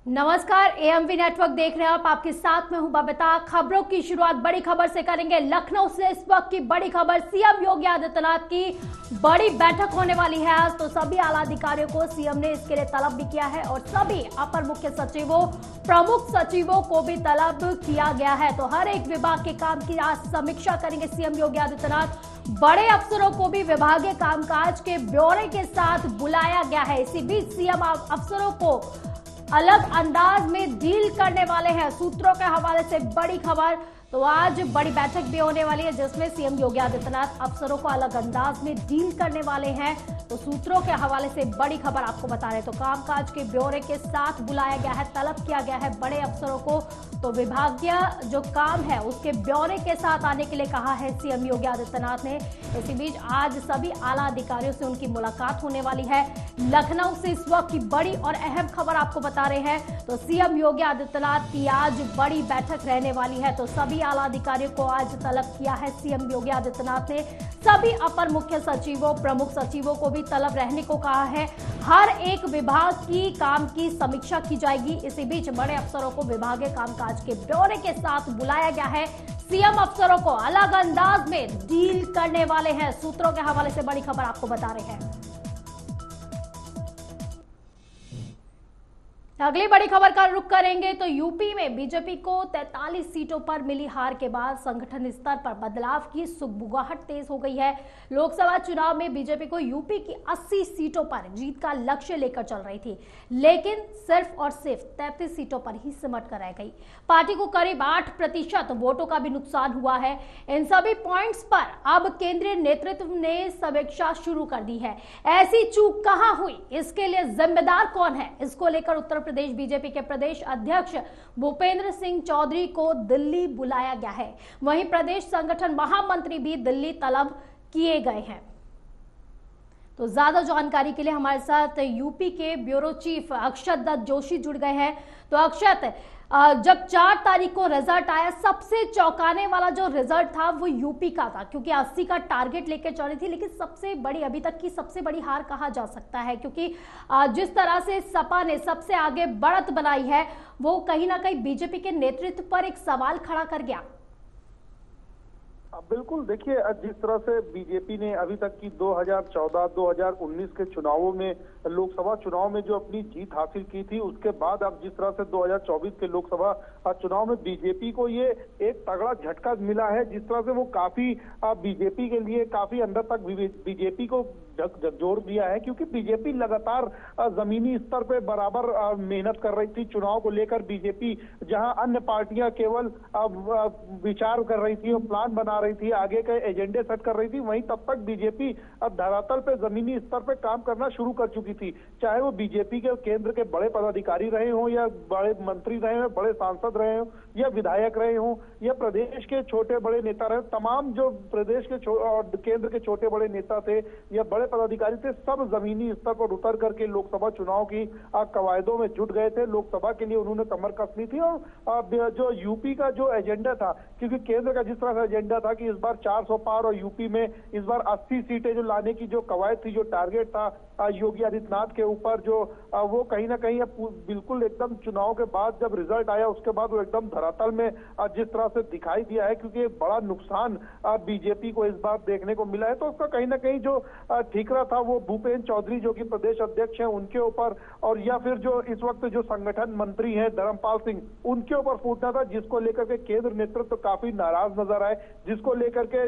नमस्कार, AMV network देख रहे हैं आप। आपके साथ में हूं बबीता। खबरों की शुरुआत बड़ी खबर से करेंगे। लखनऊ से इस वक्त की बड़ी खबर, सीएम योगी आदित्यनाथ की बड़ी बैठक होने वाली है आज। तो सभी आला अधिकारियों को सीएम ने इसके लिए तलब भी किया है और सभी अपर मुख्य सचिवों, प्रमुख सचिवों को भी तलब किया गया है। तो हर एक विभाग के काम की आज समीक्षा करेंगे सीएम योगी आदित्यनाथ। बड़े अफसरों को भी विभागीय कामकाज के ब्यौरे के साथ बुलाया गया है। इसी बीच सीएम अफसरों को अलग अंदाज में डील करने वाले हैं। सूत्रों के हवाले से बड़ी खबर, तो आज बड़ी बैठक भी होने वाली है जिसमें सीएम योगी आदित्यनाथ अफसरों को अलग अंदाज में डील करने वाले हैं। तो सूत्रों के हवाले से बड़ी खबर आपको बता रहे। तो कामकाज के ब्यौरे के साथ बुलाया गया है, तलब किया गया है बड़े अफसरों को। तो विभागीय जो काम है उसके ब्यौरे के साथ आने के लिए कहा है सीएम योगी आदित्यनाथ ने। इसी बीच आज सभी आला अधिकारियों से उनकी मुलाकात होने वाली है। लखनऊ से इस वक्त की बड़ी और अहम खबर आपको बता रहे हैं। तो सीएम योगी आदित्यनाथ की आज बड़ी बैठक रहने वाली है। तो सभी आला अधिकारियों को आज तलब किया है सीएम योगी आदित्यनाथ ने। सभी अपर मुख्य सचिवों, प्रमुख सचिवों को भी तलब रहने को कहा है। हर एक विभाग की काम की समीक्षा की जाएगी। इसी बीच बड़े अफसरों को विभागीय कामकाज के ब्यौरे के साथ बुलाया गया है। सीएम अफसरों को अलग अंदाज में डील करने वाले हैं। सूत्रों के हवाले से बड़ी खबर आपको बता रहे हैं। अगली बड़ी खबर का रुख करेंगे तो यूपी में बीजेपी को 43 सीटों पर मिली हार के बाद संगठन स्तर पर बदलाव की सुगबुगाहट तेज हो गई है। लोकसभा चुनाव में बीजेपी को यूपी की 80 सीटों पर जीत का लक्ष्य लेकर चल रही थी, लेकिन सिर्फ और सिर्फ 33 सीटों पर ही सिमट कर रह गई। पार्टी को करीब 8% वोटों का भी नुकसान हुआ है। इन सभी पॉइंट्स पर अब केंद्रीय नेतृत्व ने समीक्षा शुरू कर दी है। ऐसी चूक कहां हुई, इसके लिए जिम्मेदार कौन है, इसको लेकर उत्तर प्रदेश बीजेपी के प्रदेश अध्यक्ष भूपेंद्र सिंह चौधरी को दिल्ली बुलाया गया है। वहीं प्रदेश संगठन महामंत्री भी दिल्ली तलब किए गए हैं। तो ज्यादा जानकारी के लिए हमारे साथ यूपी के ब्यूरो चीफ अक्षत दत्त जोशी जुड़ गए हैं। तो अक्षत, जब 4 तारीख को रिजल्ट आया, सबसे चौंकाने वाला जो रिजल्ट था वो यूपी का था, क्योंकि 80 का टारगेट लेकर चल रही थी। लेकिन सबसे बड़ी, अभी तक की सबसे बड़ी हार कहा जा सकता है, क्योंकि जिस तरह से सपा ने सबसे आगे बढ़त बनाई है वो कहीं ना कहीं बीजेपी के नेतृत्व पर एक सवाल खड़ा कर गया। बिल्कुल, देखिए जिस तरह से बीजेपी ने अभी तक की 2014, 2019 के चुनावों में, लोकसभा चुनाव में जो अपनी जीत हासिल की थी, उसके बाद अब जिस तरह से 2024 के लोकसभा चुनाव में बीजेपी को ये एक तगड़ा झटका मिला है। जिस तरह से वो काफी बीजेपी के लिए काफी अंदर तक बीजेपी को जोर दिया है, क्योंकि बीजेपी लगातार जमीनी स्तर पे बराबर मेहनत कर रही थी चुनाव को लेकर। बीजेपी जहां अन्य पार्टियां केवल विचार कर रही थी और प्लान बना रही थी, आगे के एजेंडे सेट कर रही थी, वहीं तब तक बीजेपी अब धरातल पे जमीनी स्तर पे काम करना शुरू कर चुकी थी। चाहे वो बीजेपी के केंद्र के बड़े पदाधिकारी रहे हों, या बड़े मंत्री रहे हों, बड़े सांसद रहे हों, या विधायक रहे हों, या प्रदेश के छोटे बड़े नेता रहे, तमाम जो प्रदेश के और केंद्र के छोटे बड़े नेता थे या बड़े पदाधिकारी थे, सब जमीनी स्तर पर उतर करके लोकसभा चुनाव की कवायदों में जुट गए थे। लोकसभा के लिए उन्होंने कमर कस ली थी। और जो यूपी का जो एजेंडा था, क्योंकि केंद्र का जिस तरह से एजेंडा था कि इस बार 400 पार और यूपी में इस बार 80 सीटें जो लाने की जो कवायद थी, जो टारगेट था योगी आदित्यनाथ के ऊपर, जो वो कहीं ना कहीं बिल्कुल एकदम चुनाव के बाद जब रिजल्ट आया उसके बाद वो एकदम धरातल में जिस तरह से दिखाई दिया है, क्योंकि एक बड़ा नुकसान बीजेपी को इस बार देखने को मिला है। तो उसका कहीं ना कहीं जो ठीकरा था वो भूपेंद्र चौधरी जो कि प्रदेश अध्यक्ष हैं उनके ऊपर, और या फिर जो इस वक्त जो संगठन मंत्री हैं धर्मपाल सिंह, उनके ऊपर फूटना था, जिसको लेकर के केंद्र नेतृत्व काफी नाराज नजर आए। जिसको लेकर के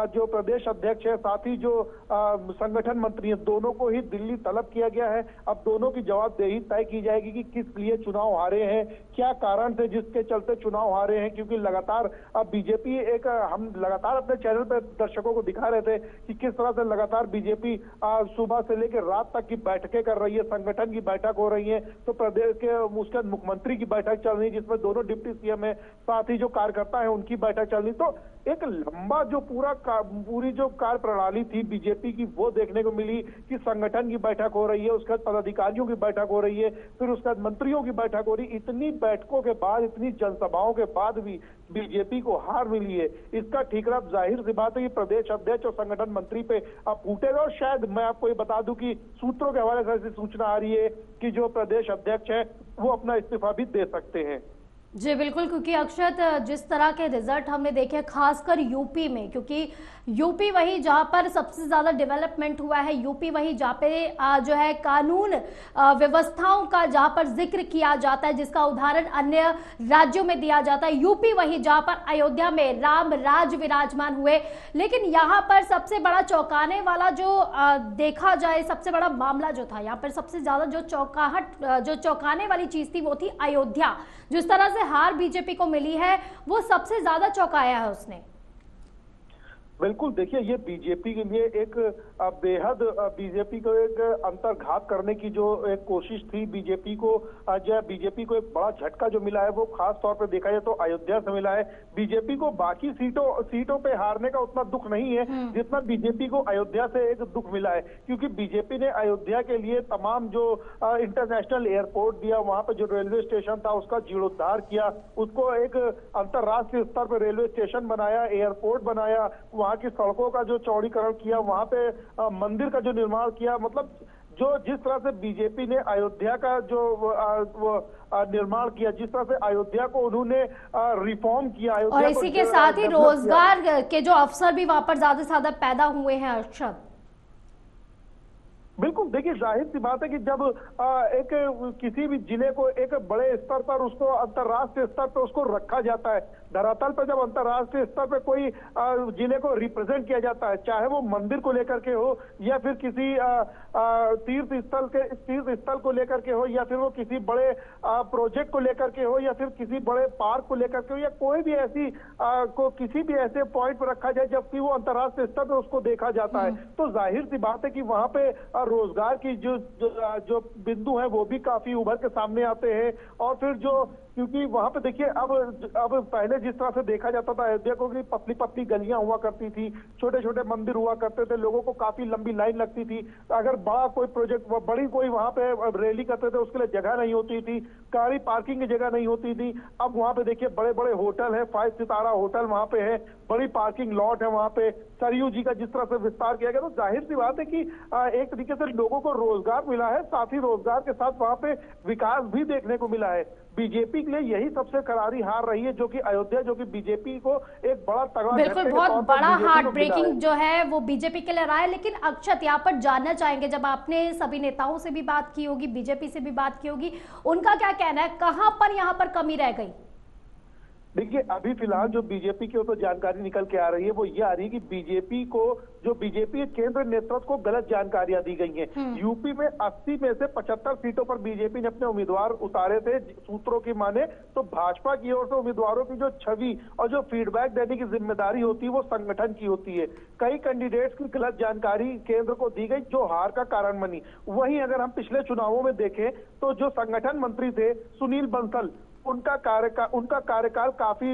जो प्रदेश अध्यक्ष है, साथ ही जो संगठन मंत्री है, दोनों को ही दिल्ली तलब किया गया है। अब दोनों की जवाबदेही तय की जाएगी कि किस लिए चुनाव हारे हैं, क्या कारण थे जिसके चलते चुनाव हारे हैं। क्योंकि लगातार अब बीजेपी हम लगातार अपने चैनल पर दर्शकों को दिखा रहे थे कि किस तरह से लगातार बीजेपी सुबह से लेकर रात तक की बैठकें कर रही है, संगठन की बैठक हो रही है। तो प्रदेश के उसके मुख्यमंत्री की बैठक चल रही है, जिसमें दोनों डिप्टी सीएम है, साथ ही जो कार्यकर्ता है उनकी बैठक चल रही। तो एक लंबा जो पूरी जो कार्य प्रणाली थी बीजेपी की, वो देखने को मिली कि संगठन संगठन की बैठक हो रही है, उसके बाद पदाधिकारियों की बैठक हो रही है, फिर उसके बाद मंत्रियों की बैठक हो रही है। इतनी बैठकों के बाद, इतनी जनसभाओं के बाद भी बीजेपी को हार मिली है। इसका ठीकरा जाहिर सी बात है कि प्रदेश अध्यक्ष और संगठन मंत्री पे अब फूटेगा। और शायद मैं आपको ये बता दूं कि सूत्रों के हवाले से ऐसी सूचना आ रही है कि जो प्रदेश अध्यक्ष है वो अपना इस्तीफा भी दे सकते हैं। जी बिल्कुल, क्योंकि अक्षत जिस तरह के रिजल्ट हमने देखे खासकर यूपी में, क्योंकि यूपी वही जहां पर सबसे ज्यादा डेवलपमेंट हुआ है, यूपी वही जहां पे जो है कानून व्यवस्थाओं का जहां पर जिक्र किया जाता है, जिसका उदाहरण अन्य राज्यों में दिया जाता है, यूपी वही जहां पर अयोध्या में राम राज विराजमान हुए। लेकिन यहाँ पर सबसे बड़ा चौंकाने वाला जो देखा जाए, सबसे बड़ा मामला जो था यहाँ पर, सबसे ज्यादा जो चौंकाने वाली चीज थी वो थी अयोध्या। जिस तरह से हार बीजेपी को मिली है वो सबसे ज्यादा चौंकाया है उसने। बिल्कुल, देखिए ये बीजेपी के लिए एक बेहद बीजेपी को एक अंतर्घात करने की जो एक कोशिश थी। बीजेपी को एक बड़ा झटका जो मिला है वो खास तौर पे देखा जाए तो अयोध्या से मिला है। बीजेपी को बाकी सीटों पे हारने का उतना दुख नहीं है जितना बीजेपी को अयोध्या से एक दुख मिला है, क्योंकि बीजेपी ने अयोध्या के लिए तमाम जो इंटरनेशनल एयरपोर्ट दिया, वहां पे जो रेलवे स्टेशन था उसका जीर्णोद्धार किया, उसको एक अंतरराष्ट्रीय स्तर पर रेलवे स्टेशन बनाया, एयरपोर्ट बनाया, वहां की सड़कों का जो चौड़ीकरण किया, वहां पे मंदिर का जो निर्माण किया। मतलब जो जिस तरह से बीजेपी ने अयोध्या का जो निर्माण किया, जिस तरह से अयोध्या को उन्होंने रिफॉर्म किया, और इसी के साथ ही रोजगार के जो अवसर भी वहां पर ज्यादा से ज्यादा पैदा हुए हैं अक्षत। बिल्कुल, देखिए जाहिर सी बात है कि जब एक किसी भी जिले को एक बड़े स्तर पर उसको अंतर्राष्ट्रीय स्तर पर उसको रखा जाता है, धरातल पर जब अंतर्राष्ट्रीय स्तर पर कोई जिले को रिप्रेजेंट किया जाता है, चाहे वो मंदिर को लेकर के हो या फिर किसी तीर्थ स्थल को लेकर के हो, या फिर वो किसी बड़े प्रोजेक्ट को लेकर के हो, या फिर किसी बड़े पार्क को लेकर के हो, या कोई भी ऐसी को किसी भी ऐसे पॉइंट पर रखा जाए जबकि वो अंतर्राष्ट्रीय स्तर पर उसको देखा जाता है, तो जाहिर सी बात है कि वहां पे रोजगार की जो बिंदु है वो भी काफी उभर के सामने आते हैं। और फिर क्योंकि वहां पे देखिए अब पहले जिस तरह से देखा जाता था अयोध्या को कि पतली पतली गलियां हुआ करती थी, छोटे छोटे मंदिर हुआ करते थे, लोगों को काफी लंबी लाइन लगती थी, अगर बड़ा कोई प्रोजेक्ट बड़ी कोई वहां पे रैली करते थे उसके लिए जगह नहीं होती थी, गाड़ी पार्किंग की जगह नहीं होती थी। अब वहां पे देखिए बड़े बड़े होटल है, 5 सितारा होटल वहां पे है, बड़ी पार्किंग लॉट है वहां पे, सरयू जी का जिस तरह से विस्तार किया गया, तो जाहिर सी बात है कि एक तरीके से लोगों को रोजगार मिला है, साथ ही रोजगार के साथ वहां पे विकास भी देखने को मिला है। बीजेपी के लिए यही सबसे करारी हार रही है, जो कि अयोध्या, जो कि बीजेपी को एक बड़ा तगड़ा, बिल्कुल बहुत बड़ा हार्ट ब्रेकिंग जो है वो बीजेपी के लिए रहा है। लेकिन अक्षत यहाँ पर जानना चाहेंगे, जब आपने सभी नेताओं से भी बात की होगी, बीजेपी से भी बात की होगी, उनका क्या कहना है, कहां पर यहाँ पर कमी रह गई? देखिए अभी फिलहाल जो बीजेपी के ऊपर जानकारी निकल के आ रही है वो ये आ रही है कि बीजेपी के केंद्र नेतृत्व को गलत जानकारियां दी गई हैं। यूपी में 80 में से 75 सीटों पर बीजेपी ने अपने उम्मीदवार उतारे थे। सूत्रों की माने तो भाजपा की ओर से उम्मीदवारों की जो छवि और जो फीडबैक देने की जिम्मेदारी होती है वो संगठन की होती है। कई कैंडिडेट्स की गलत जानकारी केंद्र को दी गई जो हार का कारण बनी। वहीं अगर हम पिछले चुनावों में देखें तो जो संगठन मंत्री थे सुनील बंसल, उनका कार्यकाल काफी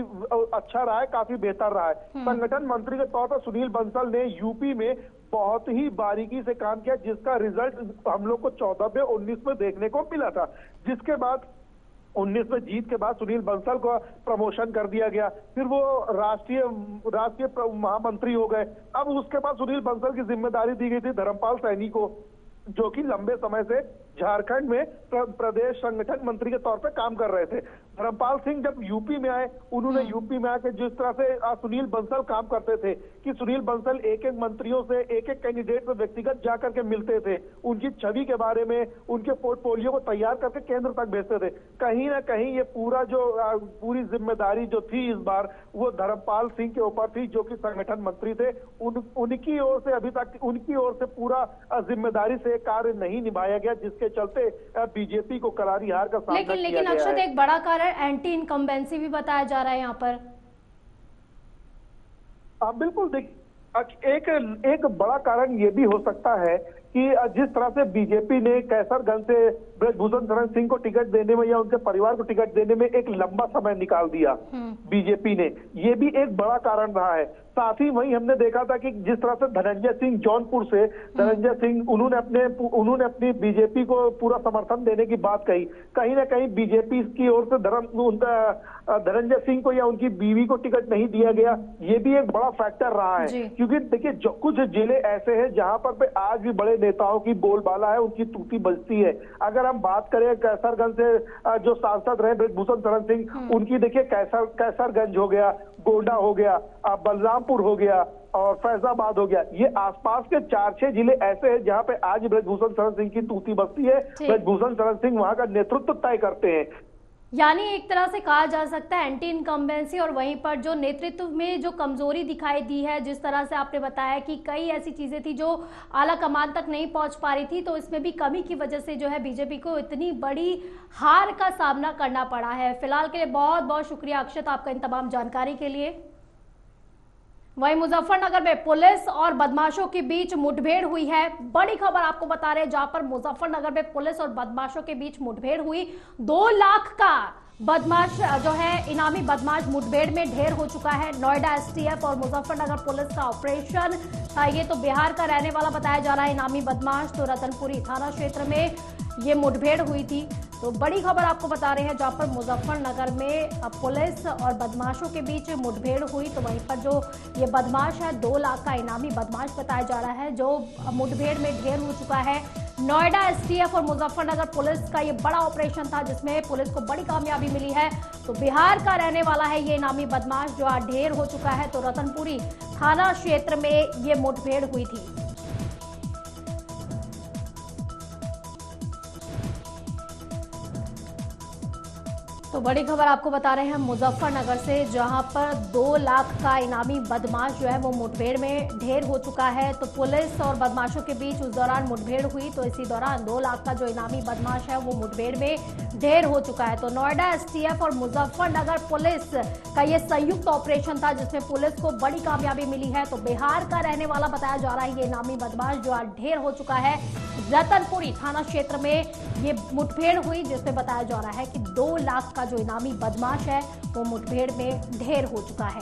अच्छा रहा है, काफी बेहतर रहा है। संगठन मंत्री के तौर पर सुनील बंसल ने यूपी में बहुत ही बारीकी से काम किया, जिसका रिजल्ट हम लोग को 14 में 19 में देखने को मिला था। जिसके बाद 19 में जीत के बाद सुनील बंसल को प्रमोशन कर दिया गया, फिर वो राष्ट्रीय महामंत्री हो गए। अब उसके बाद सुनील बंसल की जिम्मेदारी दी गई थी धर्मपाल सैनी को, जो कि लंबे समय से झारखंड में प्रदेश संगठन मंत्री के तौर पे काम कर रहे थे। धर्मपाल सिंह जब यूपी में आए, उन्होंने यूपी में आके जिस तरह से सुनील बंसल काम करते थे कि सुनील बंसल एक एक मंत्रियों से, एक एक कैंडिडेट से व्यक्तिगत जाकर के मिलते थे, उनकी छवि के बारे में, उनके पोर्टफोलियो को तैयार करके केंद्र तक भेजते थे। कहीं ना कहीं ये पूरी जिम्मेदारी जो थी इस बार वो धर्मपाल सिंह के ऊपर थी, जो कि संगठन मंत्री थे। उनकी ओर से अभी तक उनकी ओर से पूरा जिम्मेदारी से कार्य नहीं निभाया गया, जिसके चलते बीजेपी को करारी हार का सामना किया गया है। लेकिन अक्षत एक बड़ा कारण एंटी इनकम्बेंसी भी बताया जा रहा है यहाँ पर। बिल्कुल, देखिए एक बड़ा कारण ये भी हो सकता है कि जिस तरह से बीजेपी ने कैसरगंज से ब्रजभूषण शरण सिंह को टिकट देने में या उनके परिवार को टिकट देने में एक लंबा समय निकाल दिया बीजेपी ने, ये भी एक बड़ा कारण रहा है। साथ ही वहीं हमने देखा था कि जिस तरह से धनंजय सिंह जौनपुर से धनंजय सिंह उन्होंने अपनी बीजेपी को पूरा समर्थन देने की बात कही। कहीं ना कहीं बीजेपी की ओर से धनंजय सिंह को या उनकी बीवी को टिकट नहीं दिया गया, ये भी एक बड़ा फैक्टर रहा है। क्योंकि देखिए कुछ जिले ऐसे हैं जहां पर आज भी बड़े नेताओं की बोलबाला है, उनकी तूती बजती है। अगर हम बात करें कैसरगंज से जो सांसद रहे ब्रजभूषण शरण सिंह, उनकी देखिए कैसरगंज हो गया, गोंडा हो गया, बलरामपुर हो गया और फैजाबाद हो गया, ये आसपास के 4-6 जिले ऐसे हैं जहां पे आज ब्रजभूषण शरण सिंह की तूती बजती है। ब्रजभूषण शरण सिंह वहां का नेतृत्व तय करते हैं। यानी एक तरह से कहा जा सकता है एंटी इनकम्बेंसी और वहीं पर जो नेतृत्व में जो कमजोरी दिखाई दी है, जिस तरह से आपने बताया कि कई ऐसी चीजें थी जो आला कमान तक नहीं पहुंच पा रही थी, तो इसमें भी कमी की वजह से जो है बीजेपी को इतनी बड़ी हार का सामना करना पड़ा है। फिलहाल के लिए बहुत बहुत शुक्रिया अक्षत आपका इन तमाम जानकारी के लिए। वहीं मुजफ्फरनगर में पुलिस और बदमाशों के बीच मुठभेड़ हुई है। बड़ी खबर आपको बता रहे हैं, जहां पर मुजफ्फरनगर में पुलिस और बदमाशों के बीच मुठभेड़ हुई। 2 लाख का बदमाश जो है इनामी बदमाश मुठभेड़ में ढेर हो चुका है। नोएडा एसटीएफ और मुजफ्फरनगर पुलिस का ऑपरेशन था। ये तो बिहार का रहने वाला बताया जा रहा है इनामी बदमाश। तो रतनपुरी थाना क्षेत्र में ये मुठभेड़ हुई थी। तो बड़ी खबर आपको बता रहे हैं, जहां पर मुजफ्फरनगर में पुलिस और बदमाशों के बीच मुठभेड़ हुई। तो वहीं पर जो ये बदमाश है 2 लाख का इनामी बदमाश बताया जा रहा है, जो मुठभेड़ में ढेर हो चुका है। नोएडा एसटीएफ और मुजफ्फरनगर पुलिस का ये बड़ा ऑपरेशन था, जिसमें पुलिस को बड़ी कामयाबी मिली है। तो बिहार का रहने वाला है ये इनामी बदमाश जो आज ढेर हो चुका है। तो रतनपुरी थाना क्षेत्र में ये मुठभेड़ हुई थी। तो बड़ी खबर आपको बता रहे हैं मुजफ्फरनगर से, जहां पर 2 लाख का इनामी बदमाश जो है वो मुठभेड़ में ढेर हो चुका है। तो पुलिस और बदमाशों के बीच उस दौरान मुठभेड़ हुई। तो इसी दौरान 2 लाख का जो इनामी बदमाश है वो मुठभेड़ में ढेर हो चुका है। तो नोएडा एसटीएफ और मुजफ्फरनगर पुलिस का ये संयुक्त ऑपरेशन था, जिसमें पुलिस को बड़ी कामयाबी मिली है। तो बिहार का रहने वाला बताया जा रहा है ये इनामी बदमाश जो आज ढेर हो चुका है। रतनपुरी थाना क्षेत्र में ये मुठभेड़ हुई, जिसमें बताया जा रहा है कि 2 लाख जो इनामी बदमाश है वो मुठभेड़ में ढेर हो चुका है।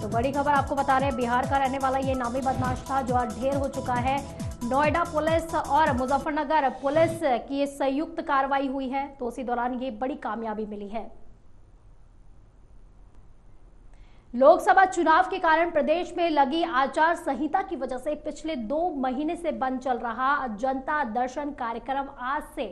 तो बड़ी खबर आपको बता रहे हैं, बिहार का रहने वाला ये इनामी बदमाश था जो आज ढेर हो चुका है। नोएडा पुलिस और मुजफ्फरनगर पुलिस की ये संयुक्त कार्रवाई हुई है। तो उसी दौरान ये बड़ी कामयाबी मिली है। लोकसभा चुनाव के कारण प्रदेश में लगी आचार संहिता की वजह से पिछले 2 महीने से बंद चल रहा जनता दर्शन कार्यक्रम आज से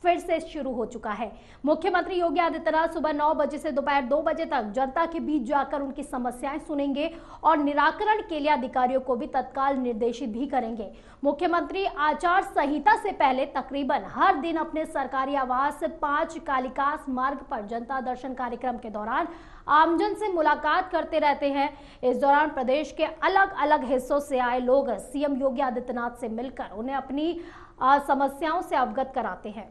फिर से शुरू हो चुका है। मुख्यमंत्री योगी आदित्यनाथ सुबह 9 बजे से दोपहर 2 बजे तक जनता के बीच जाकर उनकी समस्याएं सुनेंगे और निराकरण के लिए अधिकारियों को भी तत्काल निर्देशित भी करेंगे। मुख्यमंत्री आचार संहिता से पहले तकरीबन हर दिन अपने सरकारी आवास 5 कालिकास मार्ग पर जनता दर्शन कार्यक्रम के दौरान आमजन से मुलाकात करते रहते हैं। इस दौरान प्रदेश के अलग अलग हिस्सों से आए लोग सीएम योगी आदित्यनाथ से मिलकर उन्हें अपनी समस्याओं से अवगत कराते हैं।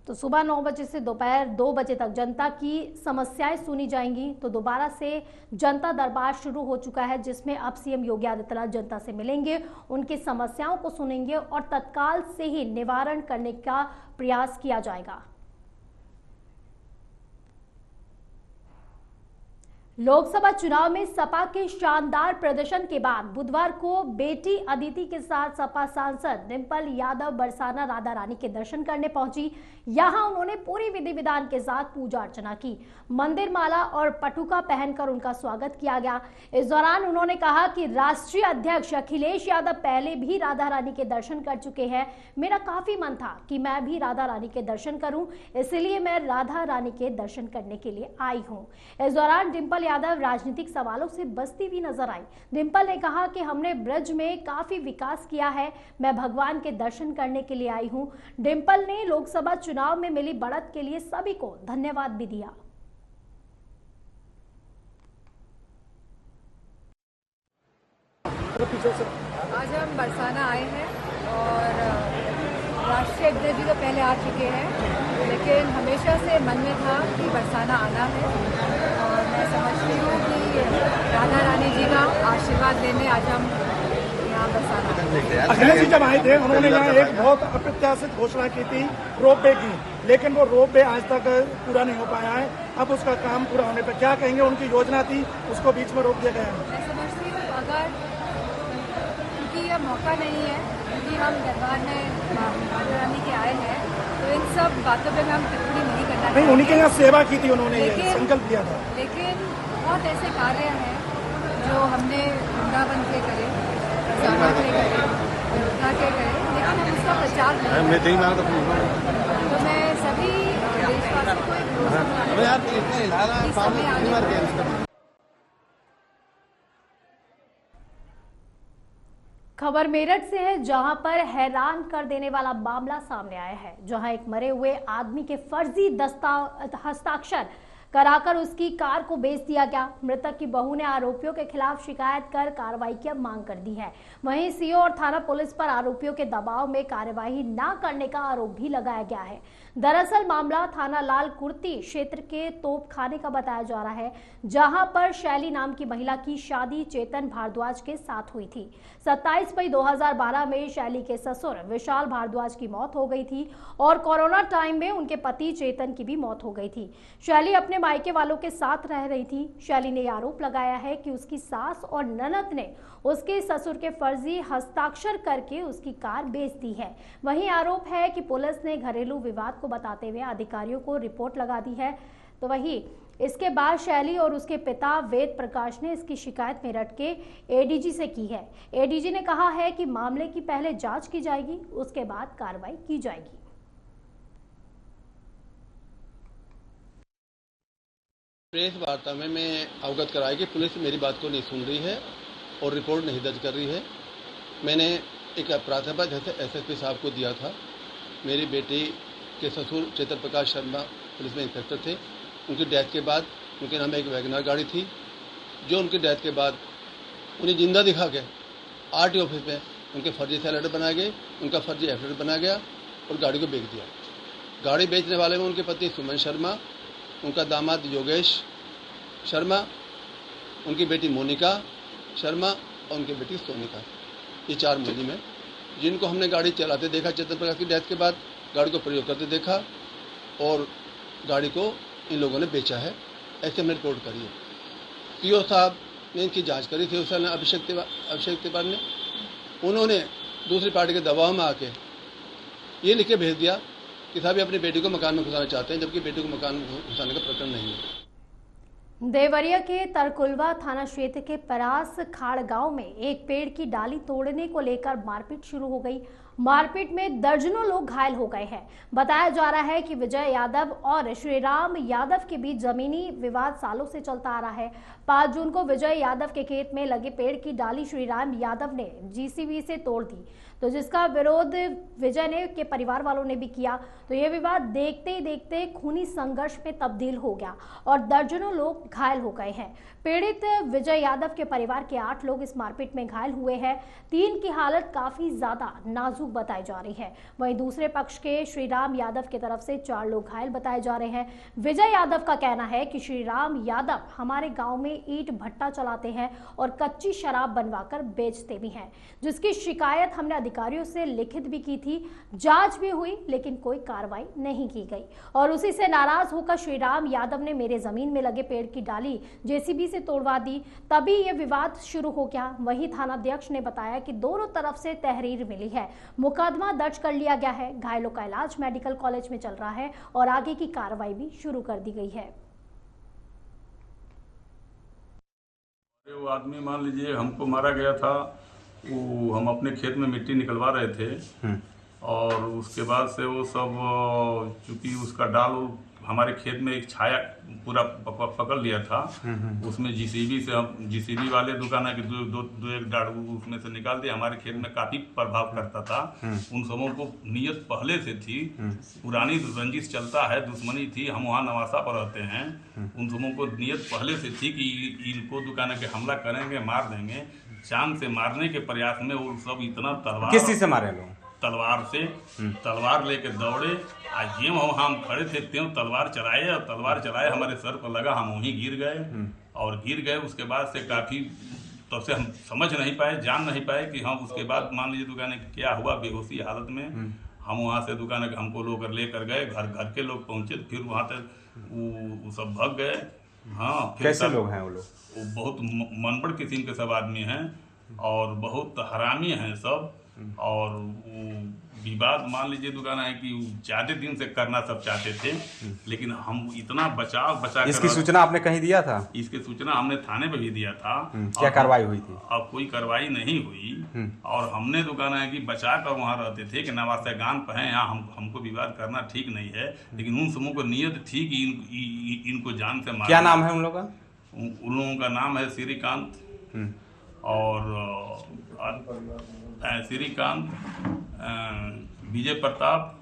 तो सुबह 9 बजे से दोपहर 2 बजे तक जनता की समस्याएं सुनी जाएंगी। तो दोबारा से जनता दरबार शुरू हो चुका है, जिसमें अब सीएम योगी आदित्यनाथ जनता से मिलेंगे, उनकी समस्याओं को सुनेंगे और तत्काल से ही निवारण करने का प्रयास किया जाएगा। लोकसभा चुनाव में सपा के शानदार प्रदर्शन के बाद बुधवार को बेटी अदिति के साथ सपा सांसद डिंपल यादव बरसाना राधा रानी के दर्शन करने पहुंची। यहां उन्होंने पूरी विधि विधान के साथ पूजा अर्चना की। मंदिर माला और पटुका पहनकर उनका स्वागत किया गया। इस दौरान उन्होंने कहा कि राष्ट्रीय अध्यक्ष अखिलेश यादव पहले भी राधा रानी के दर्शन कर चुके हैं। मेरा काफी मन था कि मैं भी राधा रानी के दर्शन करूं, इसलिए मैं राधा रानी के दर्शन करने के लिए आई हूं। इस दौरान डिंपल यादव राजनीतिक सवालों से बचती हुई नजर आई। डिंपल ने कहा कि हमने ब्रज में काफी विकास किया है, मैं भगवान के दर्शन करने के लिए आई हूं। डिंपल ने लोकसभा चुनाव में मिली बढ़त के लिए सभी को धन्यवाद भी दिया। आज हम बरसाना आए हैं और राष्ट्रीय अध्यक्ष जी तो पहले आ चुके हैं, लेकिन हमेशा से मन में था कि बरसाना आना है और मैं समझती हूँ कि राधा रानी जी का आशीर्वाद लेने आज हम नाम बरसाना। अखिलेश जी जब आए थे उन्होंने यहाँ एक बहुत अप्रत्याशित घोषणा की थी रोपवे की, लेकिन वो रोपवे आज तक पूरा नहीं हो पाया है। अब उसका काम पूरा होने पर क्या कहेंगे? उनकी योजना थी उसको बीच में रोक दिया गया है। मैं समझती हूँ अगर क्योंकि यह मौका नहीं है, क्योंकि हम दरबार में माता रानी के आए हैं, तो इन सब बातों पे हम टिप्पणी नहीं करना नहीं, उन्हीं के यहाँ सेवा की थी उन्होंने, ये संकल्प लिया था। लेकिन बहुत ऐसे कार्य हैं जो हमने वृंदावन के करे, बरसाना के करे, अयोध्या के करे, लेकिन हम उसका प्रचार नहीं करते। तो मैं सभी देशवासियों को एक भरोसा दिलाना खबर मेरठ से है, जहां पर हैरान कर देने वाला मामला सामने आया है, जहां एक मरे हुए आदमी के फर्जी हस्ताक्षर कराकर उसकी कार को बेच दिया गया। मृतक की बहू ने आरोपियों के खिलाफ शिकायत कर कार्रवाई की मांग कर दी है। वहीं सीओ और थाना पुलिस पर आरोपियों के दबाव में कार्यवाही न करने का आरोप भी लगाया गया है। दरअसल मामला थाना लाल कुर्ती क्षेत्र के तोपखाने का बताया जा रहा है, जहां पर शैली नाम की महिला की शादी चेतन भारद्वाज के साथ हुई थी। 27 मई 2012 में शैली के ससुर विशाल भारद्वाज की मौत हो गई थी और कोरोना टाइम में उनके पति चेतन की भी मौत हो गई थी। शैली अपने मायके वालों के साथ रह रही थी। शैली ने आरोप लगाया है कि उसकी सास और ननद ने उसके ससुर के फर्जी हस्ताक्षर करके उसकी कार बेच दी है। वहीं आरोप है कि पुलिस ने घरेलू विवाद को बताते हुए अधिकारियों को रिपोर्ट लगा दी है। तो वहीं इसके बाद शैली और उसके पिता वेद प्रकाश ने इसकी शिकायत मेरठ के एडीजी से की है। एडीजी ने कहा है कि मामले की पहले जांच की जाएगी, उसके बाद कार्रवाई की जाएगी। प्रेस वार्ता में मैं अवगत कराया कि पुलिस मेरी बात को नहीं सुन रही है और रिपोर्ट नहीं दर्ज कर रही है। मैंने एक प्रार्थना जैसे एसएसपी साहब को दिया था। मेरी बेटी के ससुर चेतन प्रकाश शर्मा पुलिस में इंस्पेक्टर थे। उनकी डेथ के बाद उनके नाम एक वैगनर गाड़ी थी, जो उनकी डेथ के बाद उन्हें जिंदा दिखा के आरटीओ ऑफिस में उनके फर्जी लेटर बनाए गए, उनका फर्जी एफिडेविट बनाया गया और गाड़ी को बेच दिया। गाड़ी बेचने वाले में उनके पति सुमन शर्मा, उनका दामाद योगेश शर्मा, उनकी बेटी मोनिका शर्मा और उनकी बेटी सोनिका, ये 4 मुलजिम हैं जिनको हमने गाड़ी चलाते देखा। चेतन प्रकाश की डेथ के बाद गाड़ी को प्रयोग करते देखा और गाड़ी को इन लोगों ने बेचा है, ऐसे हमने रिपोर्ट करी है। सीओ साहब ने इनकी जांच करी थी, उसने अभिषेक तिवारी ने, उन्होंने दूसरी पार्टी के दबाव में आके ये लिख के भेज दिया कि साहब अपनी बेटी को मकान में घुसाना चाहते हैं, जबकि बेटी को मकान में घुसाने का प्रकरण नहीं है। देवरिया के तरकुलवा थाना क्षेत्र के परास खाड़ गांव में एक पेड़ की डाली तोड़ने को लेकर मारपीट शुरू हो गई। मारपीट में दर्जनों लोग घायल हो गए हैं। बताया जा रहा है कि विजय यादव और श्रीराम यादव के बीच जमीनी विवाद सालों से चलता आ रहा है। 5 जून को विजय यादव के खेत में लगे पेड़ की डाली श्रीराम यादव ने जीसीबी से तोड़ दी, तो जिसका विरोध विजय ने के परिवार वालों ने भी किया। तो यह विवाद देखते ही देखते खूनी संघर्ष में तब्दील हो गया और दर्जनों लोग घायल हो गए हैं। पीड़ित विजय यादव के परिवार के 8 लोग इस मारपीट में घायल हुए हैं। 3 की हालत काफी ज्यादा नाजुक बताई जा रही है। वहीं दूसरे पक्ष के श्रीराम यादव की तरफ से 4 लोग घायल बताए जा रहे हैं। विजय यादव का कहना है कि श्रीराम यादव हमारे गांव में ईंट भट्टा चलाते हैं और कच्ची शराब बनवाकर बेचते भी हैं, जिसकी शिकायत हमने अधिकारियों से लिखित भी की थी। जांच भी हुई लेकिन कोई कार्रवाई नहीं की गई और उसी से नाराज होकर श्रीराम यादव ने मेरे जमीन में लगे पेड़ की डाली जेसीबी से तोड़वा दी। तभी यह विवाद शुरू हो गया। वहीं थानाध्यक्ष ने बताया कि दोनों तरफ से तहरीर मिली है, मुकदमा दर्ज कर लिया गया है। घायलों का इलाज मेडिकल कॉलेज में चल रहा है और आगे की कार्रवाई भी शुरू कर दी गई है। वो आदमी मान लीजिए हमको मारा गया था, वो हम अपने खेत में मिट्टी निकलवा रहे थे और उसके बाद से वो सब चूंकि उसका डाल हमारे खेत में एक छाया पूरा पकड़ लिया था, उसमें जीसीबी से हम जीसीबी वाले दुकान के दो एक डाल उसमें से निकाल दिया। हमारे खेत में काफी प्रभाव करता था। उन सबों को नियत पहले से थी, पुरानी रंजिश चलता है, दुश्मनी थी। हम वहाँ नवासा पर रहते हैं। उन सबों को नियत पहले से थी कि इनको दुकान के हमला करेंगे, मार देंगे। चांद से मारने के प्रयास में वो सब इतना तलवार, किस चीज से मारे लोग? तलवार से, तलवार लेके दौड़े। आज ये हम खड़े थे, त्यों तलवार चलाए और तलवार चलाए हमारे सर पर लगा, हम वहीं गिर गए और गिर गए। उसके बाद से काफी तब से हम समझ नहीं पाए, जान नहीं पाए कि हाँ उसके बाद मान लीजिए दुकान क्या हुआ, बेहोशी हालत में हम वहाँ से दुकान हमको लोग लेकर गए, घर के लोग पहुँचे, फिर वहाँ तक वो सब भाग गए। हाँ कैसे लोग हैं वो लोग? वो बहुत मनपड़ किस्म के सब आदमी हैं और बहुत हरामी हैं सब। और वो विवाद मान लीजिए दुकान है कि ज्यादा दिन से करना सब चाहते थे, लेकिन हम इतना बचा इसकी सूचना आपने कहीं दिया था? इसकी सूचना हमने थाने पे भी दिया था। क्या कार्रवाई हुई थी? अब कोई कार्रवाई नहीं हुई और हमने दुकान है कि बचा कर वहाँ रहते थे कि नवासे गान पर हैं, यहाँ हमको विवाद करना ठीक नहीं है, लेकिन उन समूह को नियत थी कि इनको जान से मार। क्या नाम है उन लोगों का? उन लोगों का नाम है श्रीकांत और श्रीकांत, विजय प्रताप,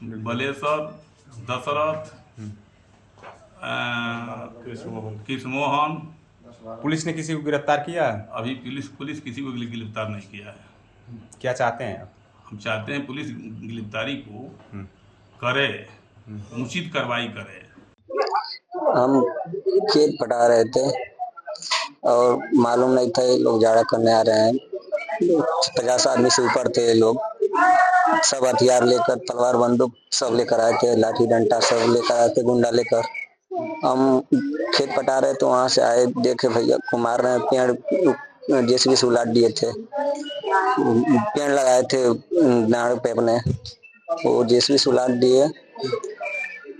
बलेश्वर, दशरथ, कृष्णमोहन। पुलिस ने किसी को गिरफ्तार किया? अभी पुलिस किसी को गिरफ्तार नहीं किया है। क्या चाहते हैं आप? हम चाहते हैं पुलिस गिरफ्तारी को करे, उचित कार्रवाई करे। हम खेत पटा रहे थे और मालूम नहीं था ये लोग झाड़ा करने आ रहे हैं। 50 आदमी से ऊपर थे लोग, सब हथियार लेकर, तलवार बंदूक सब लेकर आए थे, लाठी डंडा सब लेकर आए थे, गुंडा लेकर। हम खेत पटा रहे तो वहां से आए, देखे भैया को मार रहे हैं, पेड़ जेसीबी से उलाट दिए थे, पेड़ लगाए थे नाड़ पे अपने, वो जेसीबी से उलाट दिए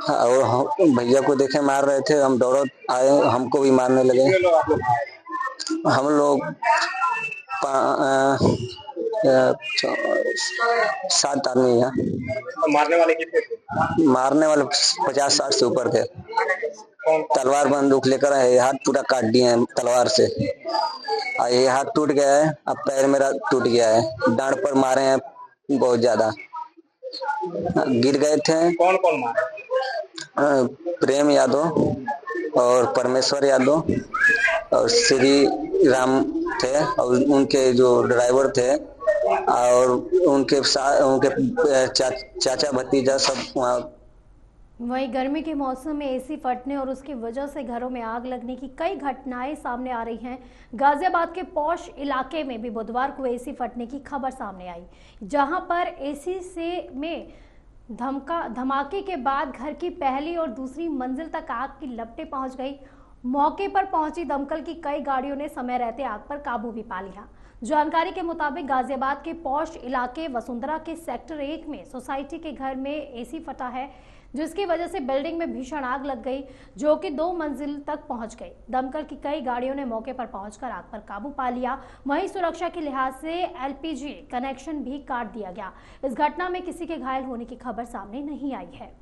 और भैया को देखे मार रहे थे। हम दौड़ आए, हमको भी मारने लगे। हम लोग 7 आदमी हैं। मारने वाले कितने थे? मारने वाले 50-60 से ऊपर थे। तलवार बंदूक लेकर आए, हाथ पूरा काट दिए हैं तलवार से। ये हाथ टूट गया है, अब पैर मेरा टूट गया है, डांड पर मारे हैं बहुत ज्यादा, गिर गए थे। कौन कौन मारे? प्रेम यादव और परमेश्वर यादव और श्री राम थे और उनके जो ड्राइवर थे और उनके चाचा भतीजा सब वहाँ। वहीं गर्मी के मौसम में एसी फटने और उसकी वजह से घरों में आग लगने की कई घटनाएं सामने आ रही हैं। गाजियाबाद के पौष इलाके में भी बुधवार को एसी फटने की खबर सामने आई, जहां पर एसी से में धमाके के बाद घर की पहली और दूसरी मंजिल तक आग की लपटें पहुंच गई। मौके पर पहुंची दमकल की कई गाड़ियों ने समय रहते आग पर काबू भी पा लिया। जानकारी के मुताबिक गाजियाबाद के पौष इलाके वसुंधरा के सेक्टर 1 में सोसाइटी के घर में एसी फटा है, जिसकी वजह से बिल्डिंग में भीषण आग लग गई, जो कि 2 मंजिल तक पहुंच गई। दमकल की कई गाड़ियों ने मौके पर पहुंचकर आग पर काबू पा लिया। वहीं सुरक्षा के लिहाज से एलपीजी कनेक्शन भी काट दिया गया। इस घटना में किसी के घायल होने की खबर सामने नहीं आई है।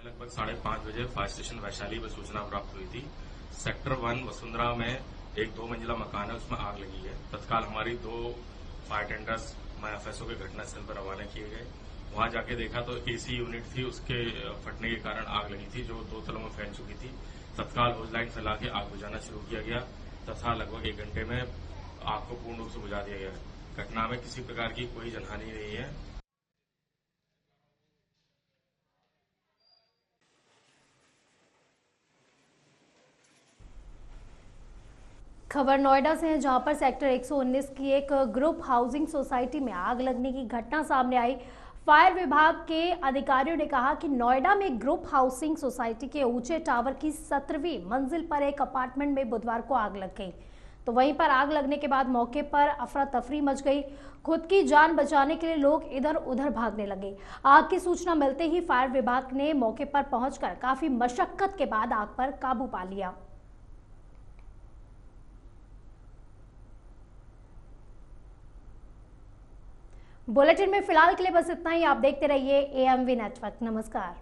लगभग 5:30 बजे फायर स्टेशन वैशाली में सूचना प्राप्त हुई थी। सेक्टर 1 वसुंधरा में एक 2 मंजिला मकान है, उसमें आग लगी है। तत्काल हमारी 2 फायर टेंडर्स एफएसओ के घटनास्थल पर रवाना किए गए। वहां जाके देखा तो एसी यूनिट थी, उसके फटने के कारण आग लगी थी, जो 2 तलों में फैल चुकी थी। तत्काल होज लाइन फैला के आग बुझाना शुरू किया गया तथा लगभग 1 घंटे में आग को पूर्ण रूप से बुझा दिया गया। घटना में किसी प्रकार की कोई जनहानि नहीं है। खबर नोएडा से है, जहां पर सेक्टर 119 की एक ग्रुप हाउसिंग सोसाइटी में आग लगने की घटना सामने आई। फायर विभाग के अधिकारियों ने कहा कि नोएडा में ग्रुप हाउसिंग सोसाइटी के ऊंचे टावर की 17वीं मंजिल पर एक अपार्टमेंट में बुधवार को आग लग गई। तो वहीं पर आग लगने के बाद मौके पर अफरा तफरी मच गई। खुद की जान बचाने के लिए लोग इधर उधर भागने लगे। आग की सूचना मिलते ही फायर विभाग ने मौके पर पहुंचकर काफी मशक्कत के बाद आग पर काबू पा लिया। बुलेटिन में फिलहाल के लिए बस इतना ही। आप देखते रहिए AMV नेटवर्क। नमस्कार।